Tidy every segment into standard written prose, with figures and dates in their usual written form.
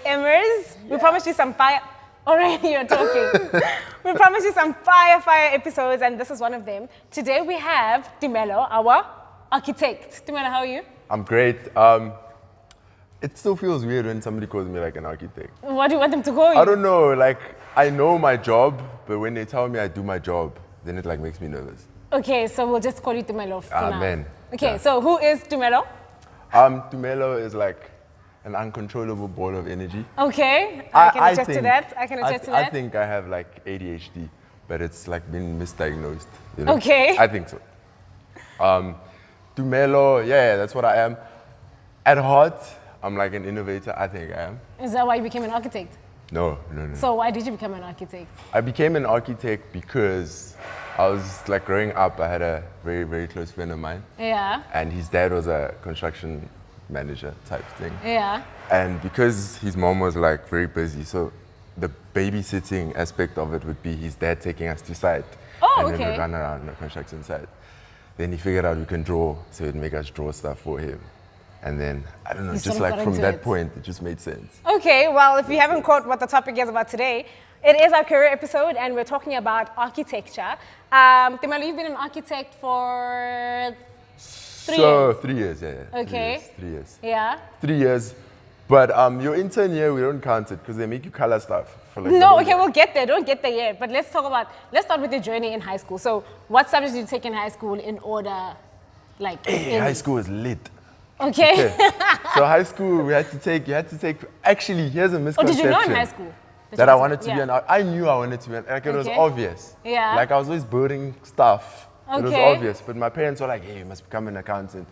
Emmers. We promised you some fire. Already you're talking. We promised you some fire episodes, and this is one of them. Today we have Tumelo, our architect. Tumelo, how are you? I'm great. It still feels weird when somebody calls me like an architect. What do you want them to call you? I don't know. Like, I know my job, but when they tell me I do my job, then it like makes me nervous. Okay, so we'll just call you Tumelo for now. Amen. Okay, Yeah. so who is Tumelo? Tumelo is like an uncontrollable ball of energy. Okay, I can attest to think- that. I can attest to that. I think I have like ADHD, but it's like been misdiagnosed. You know? Okay. I think so. Tumelo, yeah, that's what I am. At heart, I'm like an innovator. I think I am. Is that why you became an architect? No. So why did you become an architect? I became an architect because I was like growing up, I had a very, very close friend of mine. Yeah. And his dad was a construction manager type thing. Yeah. And because his mom was like very busy, so the babysitting aspect of it would be his dad taking us to site. Oh, and then okay. we'd run around the construction site. Then he figured out we can draw, so he'd make us draw stuff for him. And then, I don't know, You just sort of like got from into that it. point, it just made sense. Okay, well, if you haven't caught what the topic is about today, it is our career episode, and we're talking about architecture. Tumelo, you've been an architect for 3 years. 3 years, yeah. Okay. 3 years. Yeah. 3 years. But your intern year, we don't count it because they make you color stuff. For like the No, whole okay, year. we'll get there. Don't get there yet. But let's start with your journey in high school. So, what subjects did you take in high school in order, like? Hey, high school is lit. Okay. So high school, you had to take, actually, here's a Oh, misconception. did you know in high school? That I wanted to be yeah. I knew I wanted to be like it was Okay. obvious. Yeah. Like I was always building stuff. It was Okay. obvious, but my parents were like, hey, you must become an accountant.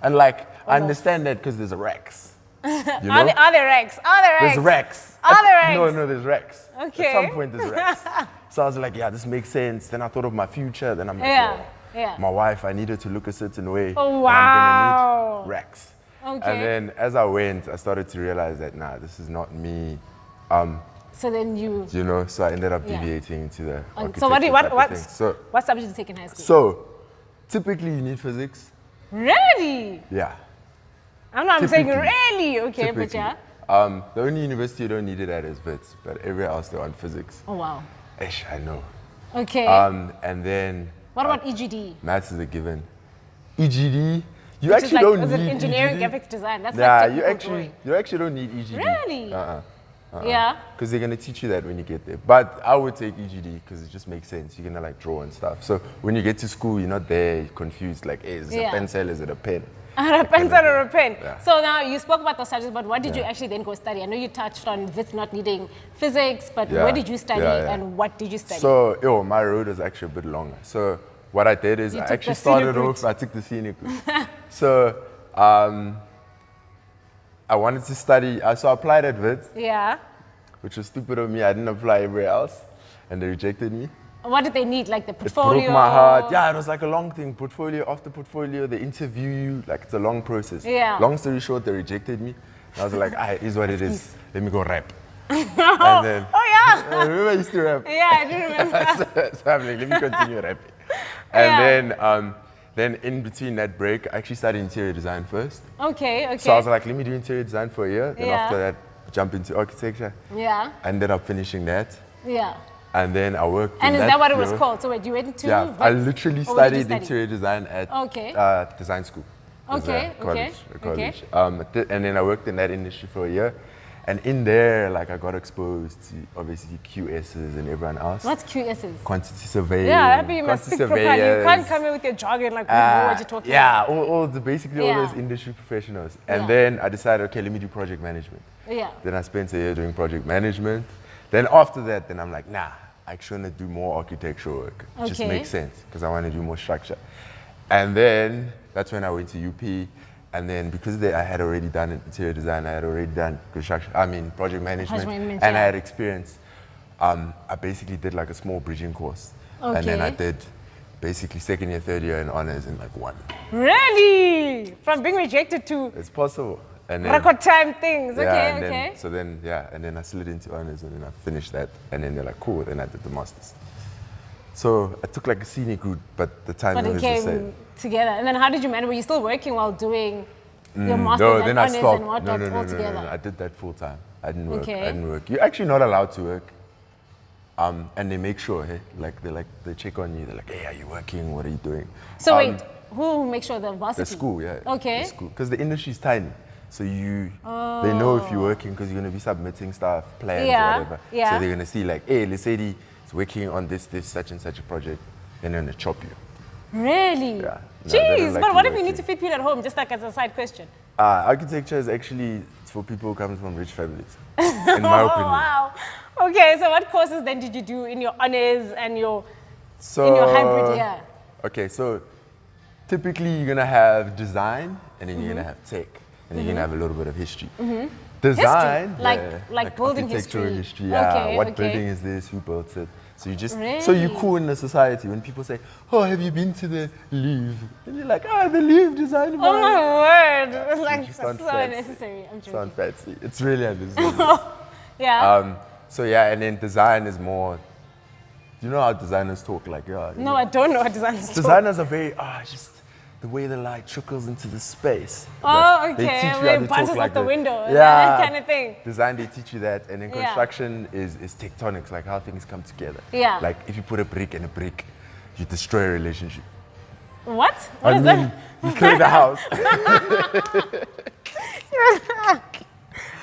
And like, I understand that because there's racks. You know? Are there racks? Are there racks? There's racks. Are there racks? No, there's racks. Okay. At some point, there's racks. So I was like, yeah, this makes sense. Then I thought of my future. Then I'm like, Yeah, oh, yeah. my wife, I needed to look a certain way. Oh, I'm wow. gonna need racks. Okay. And then as I went, I started to realize that, nah, this is not me. So then you. You know, so I ended up Yeah. deviating into the So what architecture type of thing. what subject did you take in high school? So typically you need physics. Really? Yeah. I'm saying Typically. really. Okay, but Typically. yeah. The only university you don't need it at is Wits, but everywhere else they want physics. Oh wow. Ish, I know. Okay. And then what about EGD? maths is a given. EGD, you Which is actually like, don't is need it engineering EGD. graphics design? That's Nah, like you technical actually drawing. you actually don't need EGD. Really? Uh-uh. Yeah. Because they're gonna teach you that when you get there. But I would take EGD because it just makes sense. You're gonna like draw and stuff. So when you get to school, you're not there, you're confused. Like, hey, is it Yeah. a pencil? Is it a pen? A pencil or a pen. Yeah. So now you spoke about the subjects, but what did you Yeah. actually then go study? I know you touched on Wits not needing physics, but Yeah. where did you study Yeah, yeah. and what did you study? So, my road was actually a bit longer. So what I did is You I took actually the scenic started route. off, I took the scenic route. So I wanted to study, so I applied at Wits, Yeah. which was stupid of me. I didn't apply everywhere else, and they rejected me. What did they need? Like the It portfolio? broke my heart. Yeah, it was like a long thing. Portfolio after portfolio, they interview you. Like, it's a long process. Yeah. Long story short, they rejected me. I was like, it is what it is. Let me go rap. And then, Oh yeah. I remember I used to rap. Yeah, I do remember. So I'm like, let me continue rapping. And then in between that break, I actually studied interior design first. Okay. So I was like, let me do interior design for a year. Then Yeah. after that, jump into architecture. Yeah. I ended up finishing that. Yeah. And then I worked And in is that what it was field. called? So wait, you went to Yeah, Wits? I literally Or where did you studied study? interior design at Okay. design school. It was Okay, a college, okay, a college. And then I worked in that industry for a year. And in there, like, I got exposed to obviously QSs and everyone else. What's QSs? Quantity surveying. Yeah, happy you must quantity speak properly. You surveyors. can't come in with your jargon like we know what you're talking yeah, about. basically Yeah. all those industry professionals. And Yeah. then I decided, okay, let me do project management. Yeah. Then I spent a year doing project management. Then after that, then I'm like, nah, I actually want to do more architectural work. It just Okay. makes sense because I want to do more structure. And then that's when I went to UP. And then because I had already done interior design, I had already done project management, management, and I yeah. had experience. I basically did like a small bridging course. And then I Okay. did basically second year, third year in honors in like one. Really? From being rejected to It's possible. And then, record time things. yeah, Okay, and okay. then, so then, yeah, and then I slid into honors and then I finished that. And then they're like, cool, then I did the masters. So I took like a scenic route, but the But timing it was the came same. together. And then how did you manage? Were you still working while doing your master's No, and then I honors stopped. and whatnot all together? I did that full time. I didn't work. Okay. I didn't work. You're actually not allowed to work. And they make sure, hey, they check on you. They're like, hey, are you working? What are you doing? So wait, who makes sure the varsity? The school, yeah. Okay. The school, because the industry's tiny, so they know if you're working because you're gonna be submitting stuff, plans, Yeah, whatever. yeah. So they're gonna see like, hey, Lesedi is working on this, such and such a project, and they're gonna chop you. Really? Yeah. No, they Jeez, don't like but you what if you working. need to feed people at home, just like as a side question? Architecture is actually for people who come from rich families, in my opinion. Wow. Okay, so what courses then did you do in your honors and in your hybrid year? Okay, so typically you're gonna have design, and then you're gonna have tech, and then you're gonna have a little bit of history. Design, History? Like building architectural history? yeah. Okay, What okay. building is this? Who built it? So you just so Really? you're cool in the society. When people say, "Oh, have you been to the Louvre?" And you're like, "Oh, the Louvre design." Oh my word! It's like you so sound fancy. unnecessary. I'm joking. Sound fancy. It's really unnecessary. Yeah. So yeah, and then design is more. You know how designers talk, like yeah. No, I don't know what designers do. Designers are very just the way the light trickles into the space. Oh, They okay. teach you Where how it to bounces talk off like the that. window. Yeah, That kind of thing. Design, they teach you that, and then Yeah. construction is tectonics, like how things come together. Yeah. Like if you put a brick and a brick, you destroy a relationship. What? What I is mean, you clear the house.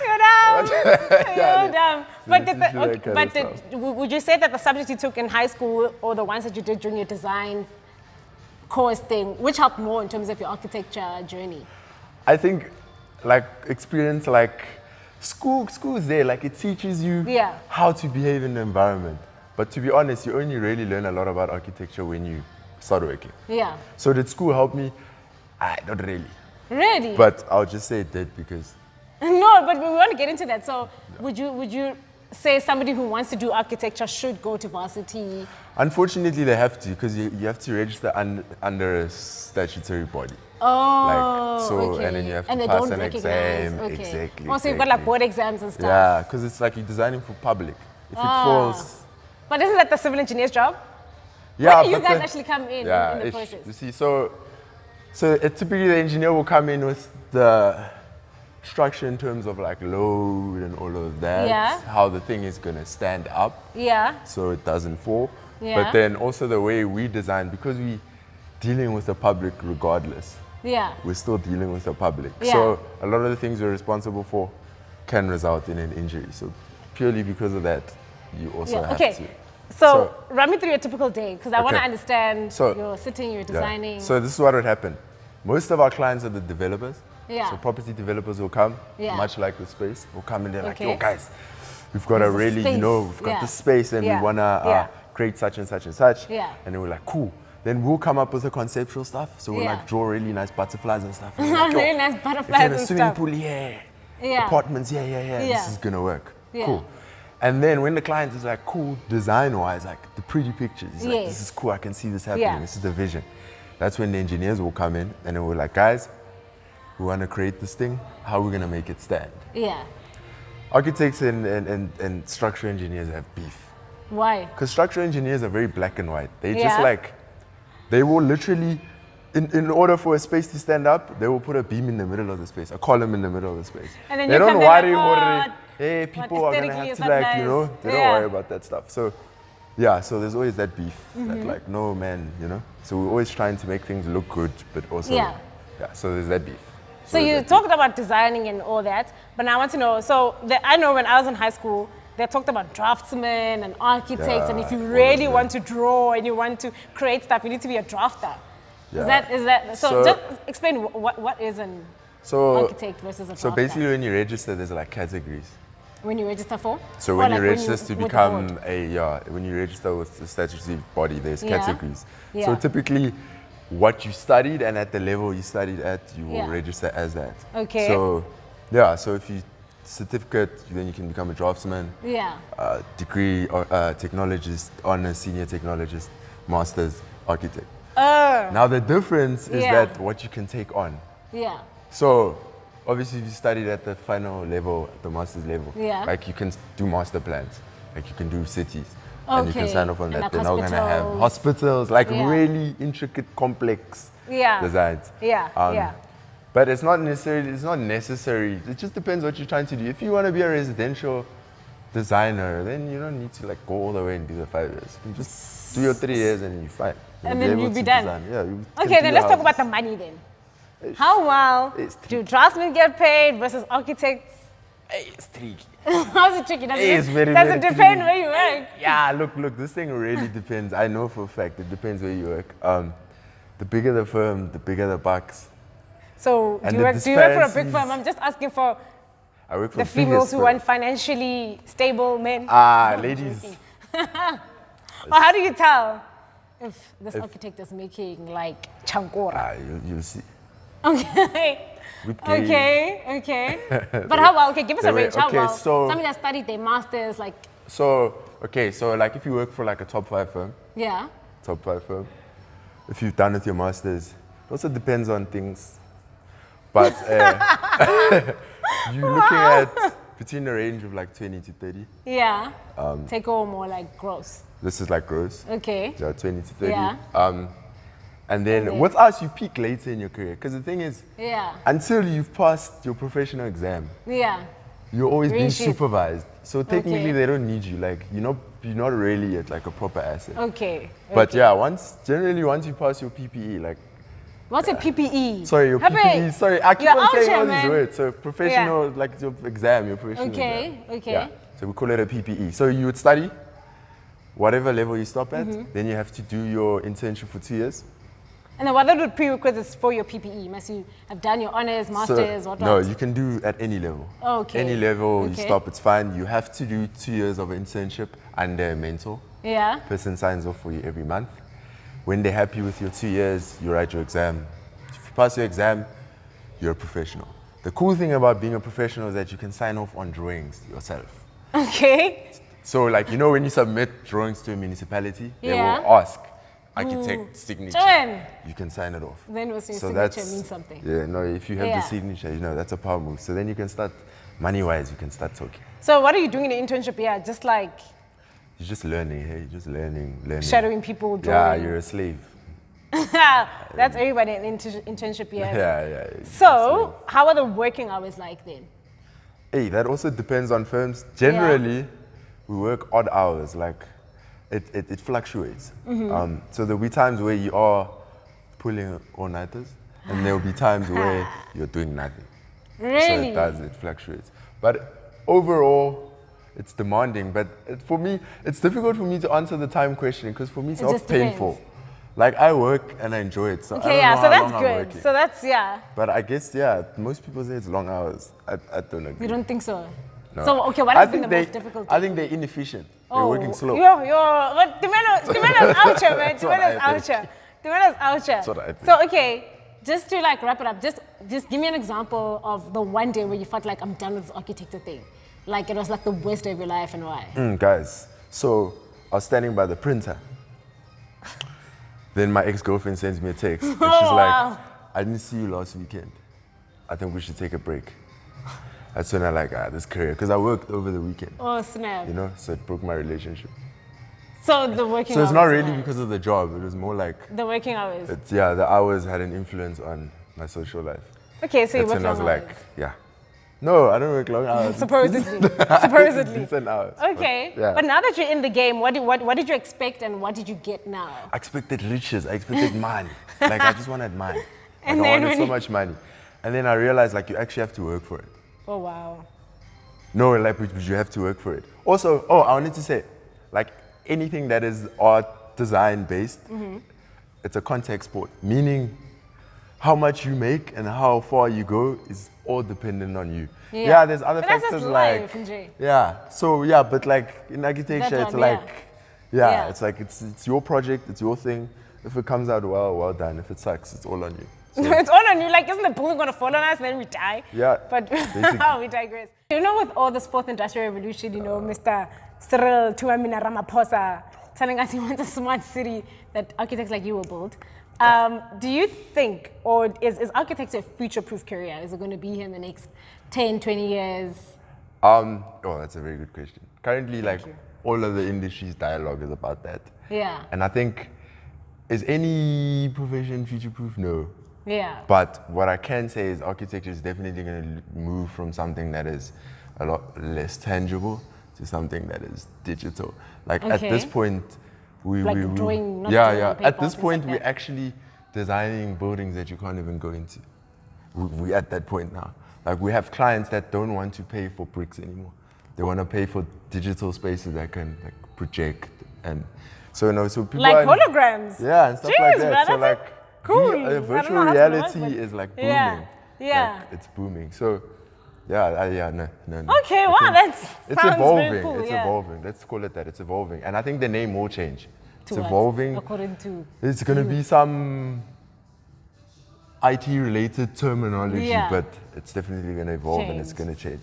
You're dumb. Yeah, You're dumb. so But, they teach you that kind of stuff. would you say that the subjects you took in high school or the ones that you did during your design course thing, which helped more in terms of your architecture journey? I think, like experience, like school is there. Like it teaches you Yeah. how to behave in the environment. But to be honest, you only really learn a lot about architecture when you start working. Yeah. So did school help me? Not really. Really? But I'll just say it did because No, but we want to get into that. So would you say somebody who wants to do architecture should go to varsity? unfortunately they have to, because you have to register under a statutory body. Oh, So, okay. and then you have to and they pass don't an recognize. exam. Okay. Exactly. Also, you've got like board exams and stuff. Yeah, because it's like you're designing for public. If it falls, But isn't that the civil engineer's job? yeah. Where do you but guys the- actually come in Yeah, in the ish. process? You see, so typically the engineer will come in with the structure in terms of like load and all of that. Yeah. How the thing is gonna stand up Yeah. so it doesn't fall. Yeah. But then also the way we design, because we dealing with the public regardless. Yeah. We're still dealing with the public. Yeah. So a lot of the things we're responsible for can result in an injury. So purely because of that, you also Yeah. have Okay. to. So run me through your typical day, because I want to Okay. understand. So- you're sitting, you're Yeah. designing. So this is what would happen. Most of our clients are the developers. Yeah. So property developers will come, Yeah. much like the space, will come and they're like, Okay. yo guys, we've got There's a a really, space. we've got Yeah. this space and Yeah. we wanna Yeah. create such and such and such. Yeah. And then we're like, cool. Then we'll come up with the conceptual stuff. So we'll Yeah. like draw really nice butterflies and stuff. And we're like, yo, Really nice if butterflies you're in a and swimming stuff. pool here, Yeah. apartments, yeah, Yeah. this is gonna work. Yeah. Cool. And then when the client is like, cool, design-wise, like the pretty pictures, he's like, Yes. this is cool, I can see this happening, Yeah. this is the vision. That's when the engineers will come in and then we're like, guys, we want to create this thing, how are we gonna make it stand? Yeah. Architects and structural engineers have beef. Why? Because structural engineers are very black and white. They just Yeah. like, they will literally, in order for a space to stand up, they will put a beam in the middle of the space, a column in the middle of the space. And then they you don't come there worry like, about "Oh, hey, people are gonna aesthetically have it's to not like, you know, nice." they don't Yeah. worry about that stuff. So, yeah, so there's always that beef Mm-hmm. that like, no man, you know. So we're always trying to make things look good, but also, Yeah. so there's that beef. So there's you that beef. talked about designing and all that, but now I want to know, so I know when I was in high school, they talked about draftsmen and architects, and if you Yeah, all really of want to draw and you want to create stuff, you need to be a drafter. Yeah. Is that, so So- just explain what is an So, architect versus a drafter? so basically when you register, there's like categories. When you register for? So Or when like you register to with the become board? when you register with the statutory body, there's Yeah. categories. Yeah. So typically, what you studied and at the level you studied at, you will Yeah. register as that. Okay. So, yeah. So if you certificate, then you can become a draftsman. Yeah. Degree or technologist, honors, senior technologist, masters, architect. Now the difference is Yeah. that what you can take on. Yeah. So, obviously, if you studied at the final level, at the master's level, Yeah. like you can do master plans, like you can do cities, and you can Okay. sign off on And that. like They're now going to have hospitals. hospitals, like Yeah. really intricate, complex Yeah. designs. Yeah. Yeah. But it's not necessary. It just depends what you're trying to do. If you want to be a residential designer, then you don't need to like go all the way and do the 5 years. You can just do your 3 years and you're fine. And then you'll be done. Yeah, Okay, then let's talk about the money then. How well do draftsmen get paid versus architects? It's tricky. How's it tricky? Does Very it depend tricky. where you work? Yeah, look, this thing really depends. I know for a fact it depends where you work. The bigger the firm, the bigger the bucks. So do you work for a big firm? I'm just asking for I work for the females who want financially stable men. Ladies. Well, how do you tell if this architect is making like chankora? You'll see. Okay. Okay. But how well? Okay, give us a range. How well? Somebody that studied their masters, like. So like if you work for like a top 5 firm. Yeah. Top 5 firm. If you've done with your masters, it also depends on things. But you're looking at between a range of like 20 to 30. Yeah. Take home more like gross. This is like gross. Okay. Yeah, 20 to 30. Yeah. And then with us, you peak later in your career. Because the thing is, until you've passed your professional exam, you're always being supervised. So technically, they don't need you. Like, you're not really at like a proper asset. Okay. But yeah, generally once you pass your PPE, like. What's a PPE? Sorry, your PPE. Sorry, I keep on saying all these words. So professional, like your exam, your professional exam. Okay. Yeah. So we call it a PPE. So you would study whatever level you stop at. Then you have to do your internship for 2 years. And then what are the prerequisites for your PPE? Must you have done your honors, masters, what? No, you can do at any level. Okay. Any level you stop, it's fine. You have to do 2 years of internship under a mentor. Yeah. Person signs off for you every month. When they're happy with your 2 years, you write your exam. If you pass your exam, you're a professional. The cool thing about being a professional is that you can sign off on drawings yourself. Okay. So like, when you submit drawings to a municipality, they will ask architect signature. You can sign it off. Then your signature means something. Yeah, no, if you have the signature, that's a power move. So then you can start, money-wise, you can start talking. So what are you doing in the internship? Yeah, just like... You're just learning, hey? You're just learning. Shadowing people, drawing. Yeah, you're a slave. That's everybody in internship, Yeah. So, how are the working hours like then? Hey, that also depends on firms. Generally, we work odd hours. Like, it fluctuates. So there'll be times where you are pulling all-nighters, and there'll be times where you're doing nothing. Really? So it fluctuates. But overall, it's demanding, but for me, it's difficult for me to answer the time question because for me it's not painful. Depends. Like I work and I enjoy it, so I don't know so how that's long good. I'm working. So that's But I guess most people say it's long hours. I don't agree. You don't think so? No. So what has been the most difficult thing? I think they're inefficient. They're working slow. Tumelo's out here, man. Tumelo's out here. That's what I think. So just to like wrap it up, just give me an example of the one day where you felt like I'm done with this architecture thing. Like it was like the worst day of your life and why? Guys, so I was standing by the printer. Then my ex-girlfriend sends me a text. And she's like, I didn't see you last weekend. I think we should take a break. That's when I like, this career. Because I worked over the weekend. Oh, snap. So it broke my relationship. So the working hours. So it's not really because of the job. It was more like... The working hours. The hours had an influence on my social life. Okay, so you work long hours. Like, no, I don't work long hours. Supposedly. Decent hours. Okay. But now that you're in the game, what did you expect and what did you get now? I expected riches. I expected money. Like, I just wanted money. I wanted so much money. And then I realized, like, you actually have to work for it. Oh, wow. No, like, you have to work for it. Also, I wanted to say, like, anything that is art design based, it's a contact sport. Meaning, how much you make and how far you go is all dependent on you. Yeah, there's other factors like but like in architecture, it's like it's like it's your project, it's your thing. If it comes out well done. If it sucks, it's all on you. So it's all on you. Like, isn't the building gonna fall on us and then we die? Yeah. But we digress. With all this fourth industrial revolution, Mr. Cyril Tuamina Ramaphosa telling us he wants a smart city that architects like you will build. Do you think, or is architecture a future-proof career? Is it going to be here in the next 10, 20 years? That's a very good question. Currently, all of the industry's dialogue is about that. Yeah. And I think, is any profession future-proof? No. Yeah. But what I can say is architecture is definitely going to move from something that is a lot less tangible to something that is digital. Like at this point, Like drawing, not yeah, drawing yeah. on paper, At this things point, like we're that. actually designing buildings that you can't even go into. We're at that point now. Like we have clients that don't want to pay for bricks anymore. They want to pay for digital spaces that can like project and so so people Like are, holograms. yeah, and stuff Jeez, like that. man, So that's like cool. I don't know virtual how it's gonna work, reality but- is like booming. Yeah, yeah. Like, it's booming. So yeah, no. Okay, I wow, think that's it's sounds evolving. very cool. It's yeah. evolving. Let's call it that. It's evolving, and I think the name will change. It's To what? evolving. According to It's going to be some IT-related terminology, Yeah. but it's definitely going to evolve and it's Change. going to change.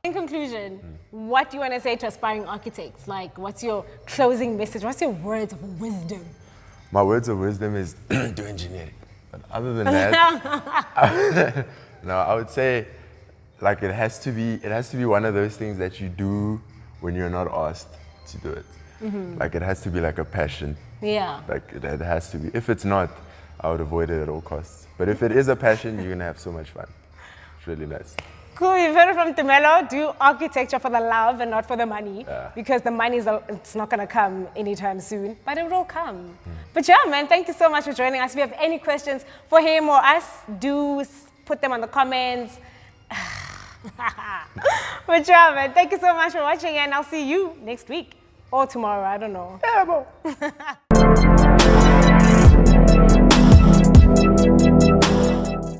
In conclusion, what do you want to say to aspiring architects? Like, what's your closing message? What's your words of wisdom? My words of wisdom is do engineering. But other than that, no, I would say like it has to be one of those things that you do when you're not asked to do it. Like it has to be like a passion. Yeah. Like it has to be. If it's not, I would avoid it at all costs. But if it is a passion, you're gonna have so much fun. It's really nice. Cool, you've heard it from Tumelo. Do architecture for the love and not for the money. Yeah. Because the money it's not going to come anytime soon, but it will come. But yeah, man, thank you so much for joining us. If you have any questions for him or us, put them on the comments. But yeah, man, thank you so much for watching, and I'll see you next week or tomorrow. I don't know. Yeah, bro.